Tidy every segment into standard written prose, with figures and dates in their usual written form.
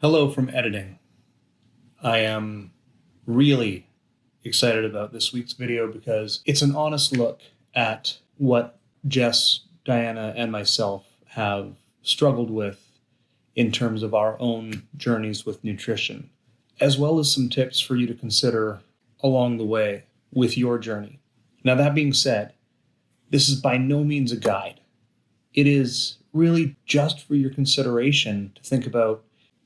Hello from editing. I am really excited about this week's video because it's an honest look at what Jess, Diana, and myself have struggled with in terms of our own journeys with nutrition, as well as some tips for you to consider along the way with your journey. Now, that being said, this is by no means a guide. It is really just for your consideration to think about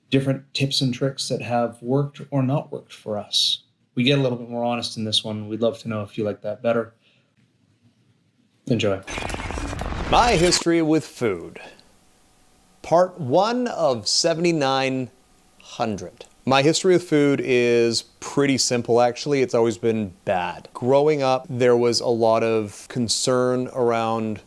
different tips and tricks that have worked or not worked for us. We get a little bit more honest in this one. We'd love to know if you like that better. Enjoy. My history with food. Part 1 of 7,900. My history with food is pretty simple, actually. It's always been bad. Growing up, there was a lot of concern around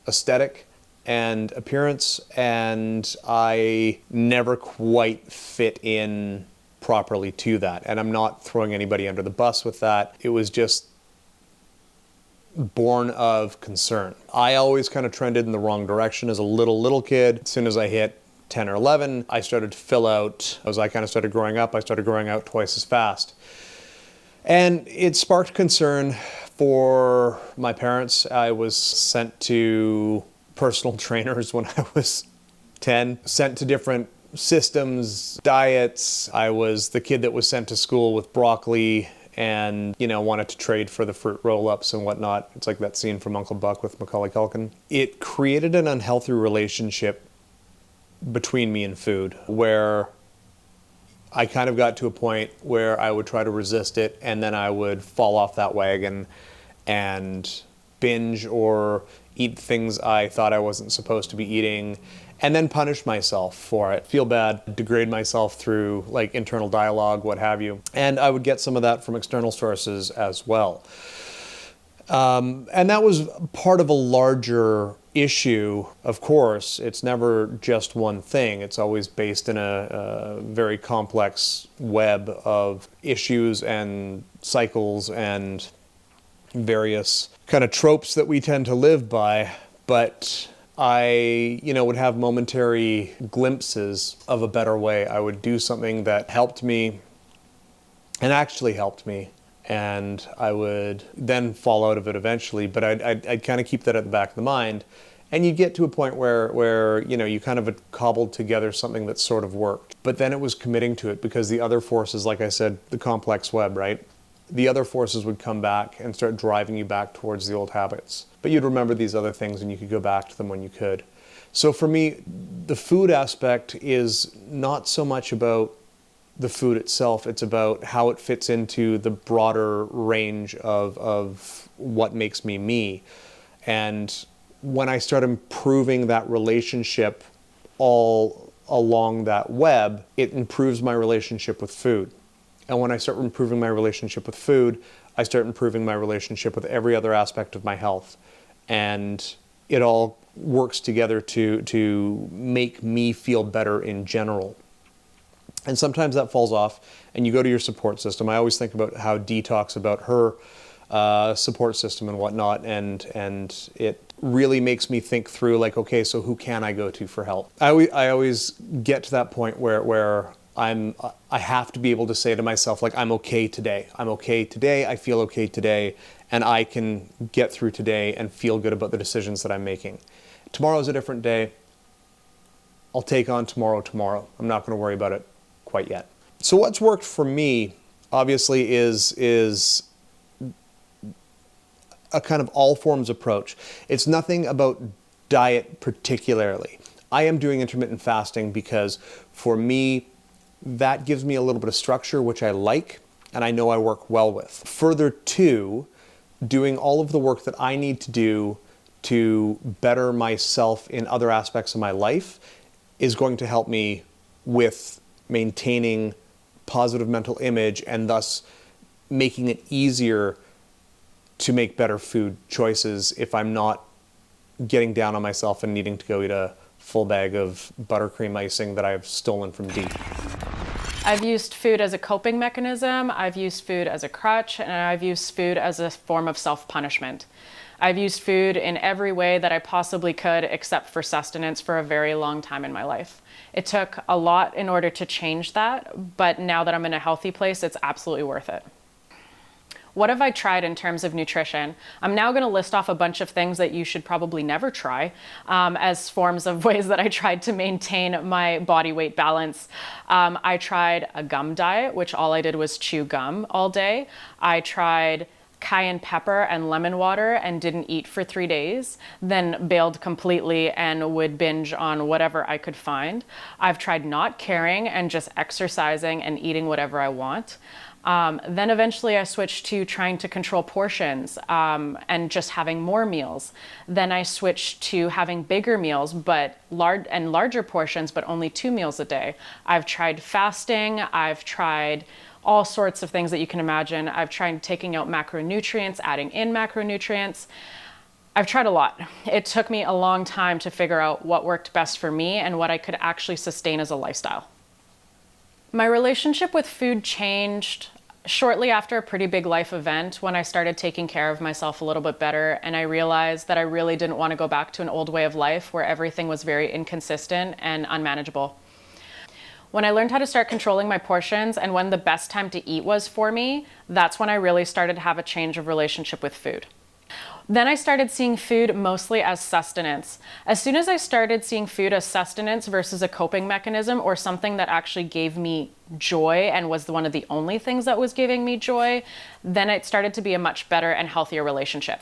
aesthetic and appearance, and I never quite fit in properly to that. And I'm not throwing anybody under the bus with that. It was just born of concern. I always kind of trended in the wrong direction as a little kid. As soon as I hit 10 or 11, I started to fill out. As I kind of started growing up, I started growing out twice as fast. And it sparked concern for my parents. I was sent to personal trainers when I was 10, sent to different systems, diets. I was the kid that was sent to school with broccoli and, wanted to trade for the fruit roll-ups and whatnot. It's like that scene from Uncle Buck with Macaulay Culkin. It created an unhealthy relationship between me and food, where I kind of got to a point where I would try to resist it, and then I would fall off that wagon and binge or eat things I thought I wasn't supposed to be eating, and then punish myself for it. Feel bad, degrade myself through like internal dialogue, what have you. And I would get some of that from external sources as well. And that was part of a larger issue. Of course, it's never just one thing. It's always based in a very complex web of issues and cycles and various kind of tropes that we tend to live by. But I, would have momentary glimpses of a better way. I would do something that helped me and actually helped me, and I would then fall out of it eventually. But I'd kind of keep that at the back of the mind. And you get to a point where you kind of had cobbled together something that sort of worked. But then it was committing to it, because the other forces, like I said, the complex web, right? The other forces would come back and start driving you back towards the old habits. But you'd remember these other things and you could go back to them when you could. So for me, the food aspect is not so much about the food itself. It's about how it fits into the broader range of what makes me me. And when I start improving that relationship all along that web, it improves my relationship with food. And when I start improving my relationship with food, I start improving my relationship with every other aspect of my health. And it all works together to make me feel better in general. And sometimes that falls off and you go to your support system. I always think about how Dee talks about her support system and whatnot, and it really makes me think through, like, okay, so who can I go to for help? I always get to that point where I have to be able to say to myself, like, I'm okay today. I'm okay today. I feel okay today. And I can get through today and feel good about the decisions that I'm making. Tomorrow's a different day. I'll take on tomorrow. I'm not going to worry about it quite yet. So what's worked for me, obviously, is a kind of all forms approach. It's nothing about diet particularly. I am doing intermittent fasting because for me, that gives me a little bit of structure, which I like, and I know I work well with. Further to doing all of the work that I need to do to better myself in other aspects of my life is going to help me with maintaining positive mental image, and thus making it easier to make better food choices if I'm not getting down on myself and needing to go eat a full bag of buttercream icing that I've stolen from Dee. I've used food as a coping mechanism, I've used food as a crutch, and I've used food as a form of self-punishment. I've used food in every way that I possibly could except for sustenance for a very long time in my life. It took a lot in order to change that, but now that I'm in a healthy place, it's absolutely worth it. What have I tried in terms of nutrition? I'm now going to list off a bunch of things that you should probably never try as forms of ways that I tried to maintain my body weight balance. I tried a gum diet, which all I did was chew gum all day. I tried cayenne pepper and lemon water and didn't eat for 3 days, then bailed completely and would binge on whatever I could find. I've tried not caring and just exercising and eating whatever I want. Then eventually I switched to trying to control portions and just having more meals. Then I switched to having bigger meals, but larger portions, but only 2 meals a day. I've tried fasting. I've tried all sorts of things that you can imagine. I've tried taking out macronutrients, adding in macronutrients. I've tried a lot. It took me a long time to figure out what worked best for me and what I could actually sustain as a lifestyle. My relationship with food changed shortly after a pretty big life event when I started taking care of myself a little bit better, and I realized that I really didn't want to go back to an old way of life where everything was very inconsistent and unmanageable. When I learned how to start controlling my portions and when the best time to eat was for me, that's when I really started to have a change of relationship with food. Then I started seeing food mostly as sustenance. As soon as I started seeing food as sustenance versus a coping mechanism or something that actually gave me joy and was one of the only things that was giving me joy, then it started to be a much better and healthier relationship.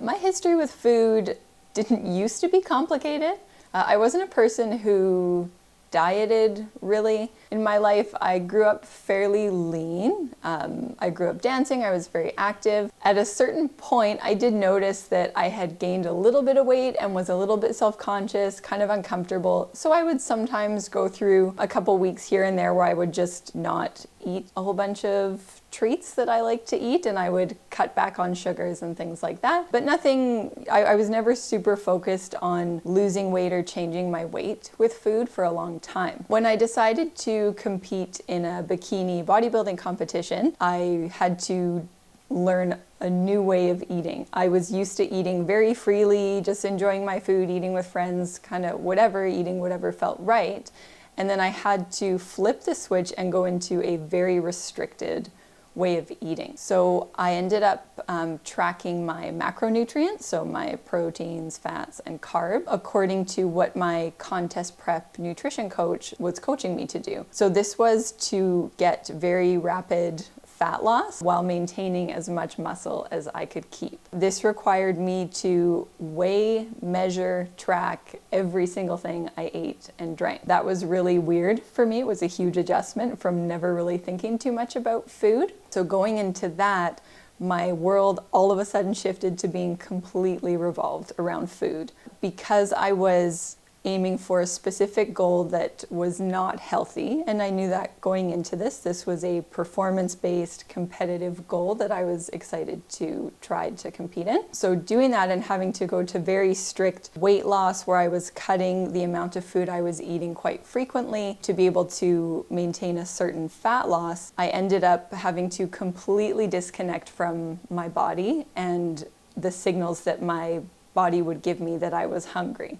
My history with food didn't used to be complicated. I wasn't a person who dieted really in my life. I grew up fairly lean. I grew up dancing. I was very active. At a certain point, I did notice that I had gained a little bit of weight and was a little bit self-conscious, kind of uncomfortable. So I would sometimes go through a couple weeks here and there where I would just not eat a whole bunch of treats that I like to eat, and I would cut back on sugars and things like that. But nothing, I was never super focused on losing weight or changing my weight with food for a long time. When I decided to compete in a bikini bodybuilding competition, I had to learn a new way of eating. I was used to eating very freely, just enjoying my food, eating with friends, kind of whatever, eating whatever felt right. And then I had to flip the switch and go into a very restricted way of eating. So I ended up tracking my macronutrients, so my proteins, fats, and carb, according to what my contest prep nutrition coach was coaching me to do. So this was to get very rapid fat loss while maintaining as much muscle as I could keep. This required me to weigh, measure, track every single thing I ate and drank. That was really weird for me. It was a huge adjustment from never really thinking too much about food. So going into that, my world all of a sudden shifted to being completely revolved around food. Because I was aiming for a specific goal that was not healthy, and I knew that going into this was a performance-based competitive goal that I was excited to try to compete in. So doing that and having to go to very strict weight loss where I was cutting the amount of food I was eating quite frequently to be able to maintain a certain fat loss, I ended up having to completely disconnect from my body and the signals that my body would give me that I was hungry.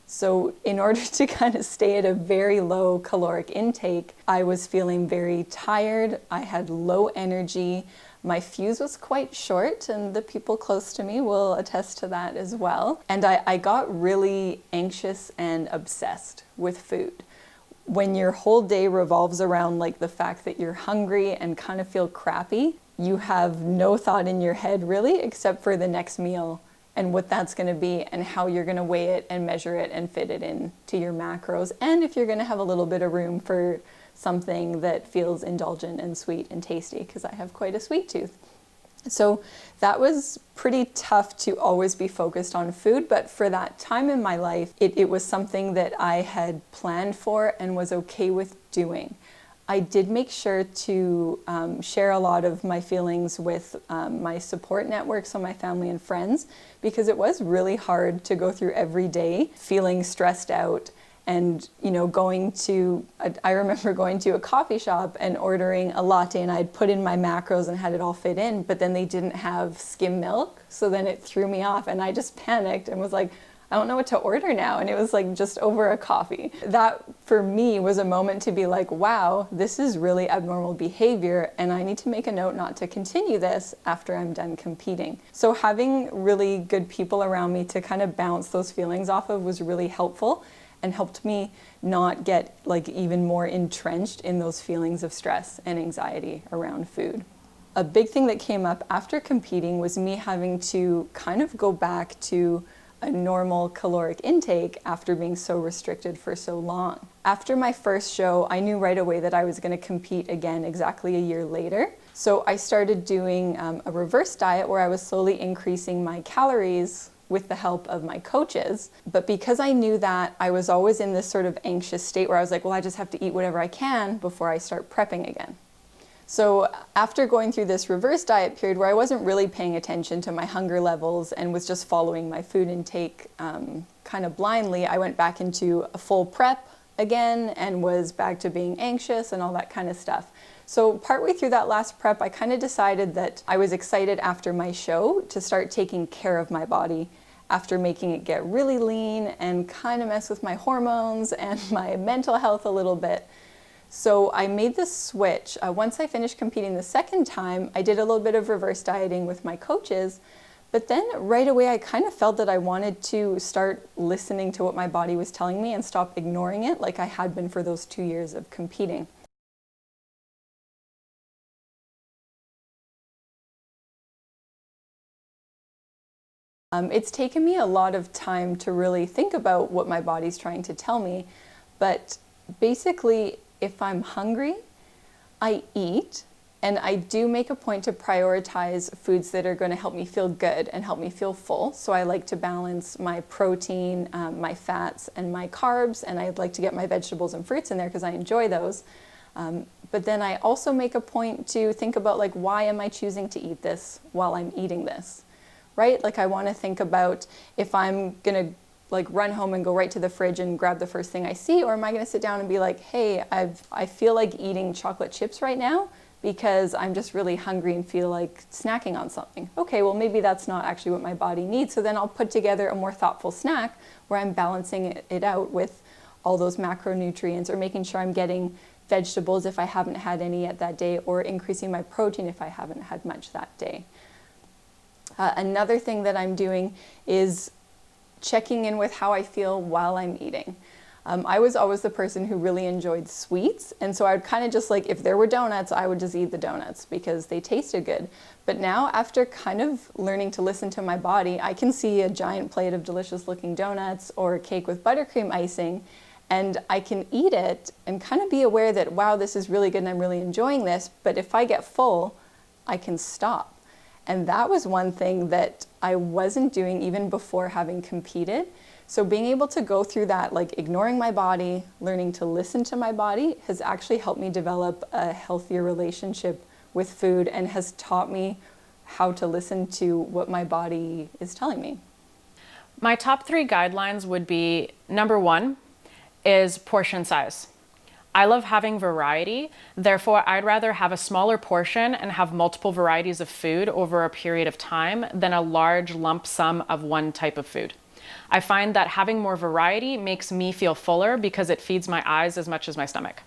So in order to kind of stay at a very low caloric intake, I was feeling very tired. I had low energy. My fuse was quite short, and the people close to me will attest to that as well. And I got really anxious and obsessed with food. When your whole day revolves around like the fact that you're hungry and kind of feel crappy, you have no thought in your head really except for the next meal and what that's going to be and how you're going to weigh it and measure it and fit it in to your macros. And if you're going to have a little bit of room for something that feels indulgent and sweet and tasty, because I have quite a sweet tooth. So that was pretty tough to always be focused on food, but for that time in my life, it was something that I had planned for and was okay with doing. I did make sure to share a lot of my feelings with my support network, so my family and friends, because it was really hard to go through every day feeling stressed out And, you know, I remember going to a coffee shop and ordering a latte, and I'd put in my macros and had it all fit in, but then they didn't have skim milk. So then it threw me off, and I just panicked and was like, I don't know what to order now. And it was like just over a coffee. That for me was a moment to be like, wow, this is really abnormal behavior, and I need to make a note not to continue this after I'm done competing. So having really good people around me to kind of bounce those feelings off of was really helpful, and helped me not get like even more entrenched in those feelings of stress and anxiety around food. A big thing that came up after competing was me having to kind of go back to a normal caloric intake after being so restricted for so long. After my first show, I knew right away that I was going to compete again exactly a year later. So I started doing a reverse diet where I was slowly increasing my calories with the help of my coaches. But because I knew that, I was always in this sort of anxious state where I was like, well, I just have to eat whatever I can before I start prepping again. So after going through this reverse diet period where I wasn't really paying attention to my hunger levels and was just following my food intake kind of blindly, I went back into a full prep again and was back to being anxious and all that kind of stuff. So partway through that last prep, I kind of decided that I was excited after my show to start taking care of my body after making it get really lean and kind of mess with my hormones and my mental health a little bit. So I made this switch. Once I finished competing the second time, I did a little bit of reverse dieting with my coaches, but then right away I kind of felt that I wanted to start listening to what my body was telling me and stop ignoring it like I had been for those 2 years of competing. It's taken me a lot of time to really think about what my body's trying to tell me, but basically, if I'm hungry, I eat, and I do make a point to prioritize foods that are going to help me feel good and help me feel full. So I like to balance my protein, my fats, and my carbs, and I'd like to get my vegetables and fruits in there because I enjoy those. But then I also make a point to think about, like, why am I choosing to eat this while I'm eating this, right? Like, I want to think about if I'm going to like run home and go right to the fridge and grab the first thing I see, or am I going to sit down and be like, hey, I feel like eating chocolate chips right now because I'm just really hungry and feel like snacking on something. Okay, well, maybe that's not actually what my body needs. So then I'll put together a more thoughtful snack where I'm balancing it out with all those macronutrients, or making sure I'm getting vegetables if I haven't had any yet that day, or increasing my protein if I haven't had much that day. Another thing that I'm doing is checking in with how I feel while I'm eating. I was always the person who really enjoyed sweets, and so I would kind of just like, if there were donuts, I would just eat the donuts because they tasted good. But now, after kind of learning to listen to my body, I can see a giant plate of delicious looking donuts or a cake with buttercream icing, and I can eat it and kind of be aware that, wow, this is really good and I'm really enjoying this, but if I get full, I can stop. And that was one thing that I wasn't doing even before having competed. So being able to go through that, like ignoring my body, learning to listen to my body, has actually helped me develop a healthier relationship with food and has taught me how to listen to what my body is telling me. My top 3 guidelines would be, number 1 is portion size. I love having variety, therefore I'd rather have a smaller portion and have multiple varieties of food over a period of time than a large lump sum of one type of food. I find that having more variety makes me feel fuller because it feeds my eyes as much as my stomach.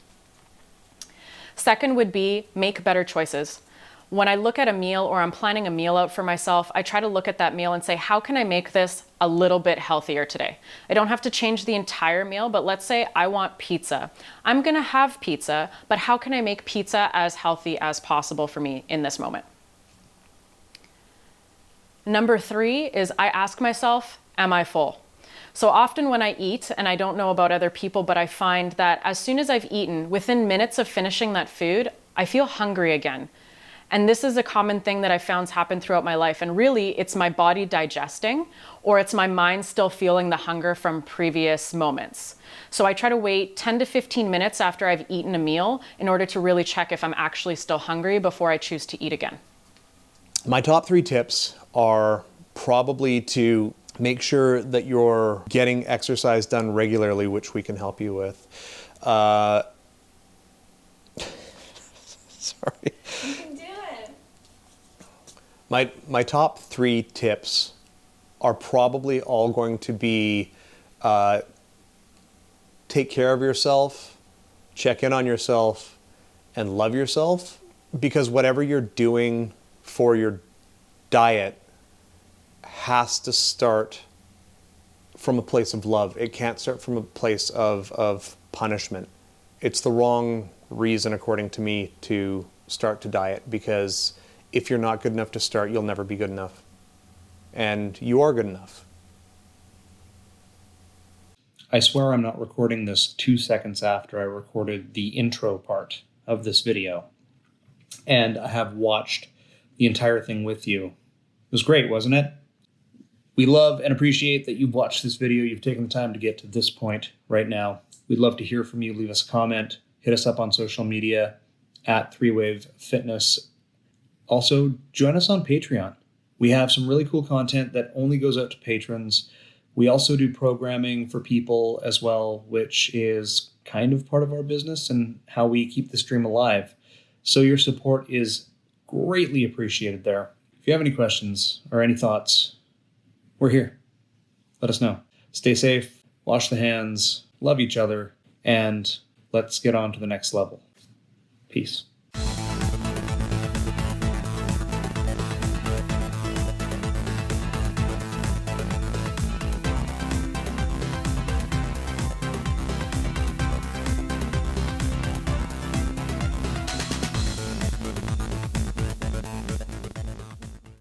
Second would be make better choices. When I look at a meal or I'm planning a meal out for myself, I try to look at that meal and say, how can I make this a little bit healthier today? I don't have to change the entire meal, but let's say I want pizza. I'm gonna have pizza, but how can I make pizza as healthy as possible for me in this moment? Number 3 is I ask myself, am I full? So often when I eat, and I don't know about other people, but I find that as soon as I've eaten, within minutes of finishing that food, I feel hungry again. And this is a common thing that I found happen throughout my life. And really, it's my body digesting, or it's my mind still feeling the hunger from previous moments. So I try to wait 10 to 15 minutes after I've eaten a meal in order to really check if I'm actually still hungry before I choose to eat again. My top 3 tips are probably to Make sure that you're getting exercise done regularly, which we can help you with. Sorry. You can do it. My top 3 tips are probably all going to be take care of yourself, check in on yourself, and love yourself. Because whatever you're doing for your diet has to start from a place of love. It can't start from a place of punishment. It's the wrong reason, according to me, to start to diet, because if you're not good enough to start, you'll never be good enough. And you are good enough. I swear I'm not recording this 2 seconds after I recorded the intro part of this video. And I have watched the entire thing with you. It was great, wasn't it? We love and appreciate that you've watched this video. You've taken the time to get to this point right now. We'd love to hear from you. Leave us a comment. Hit us up on social media at 3Wave Fitness. Also, join us on Patreon. We have some really cool content that only goes out to patrons. We also do programming for people as well, which is kind of part of our business and how we keep the stream alive. So your support is greatly appreciated there. If you have any questions or any thoughts, we're here. Let us know. Stay safe, wash the hands, love each other, and let's get on to the next level. Peace.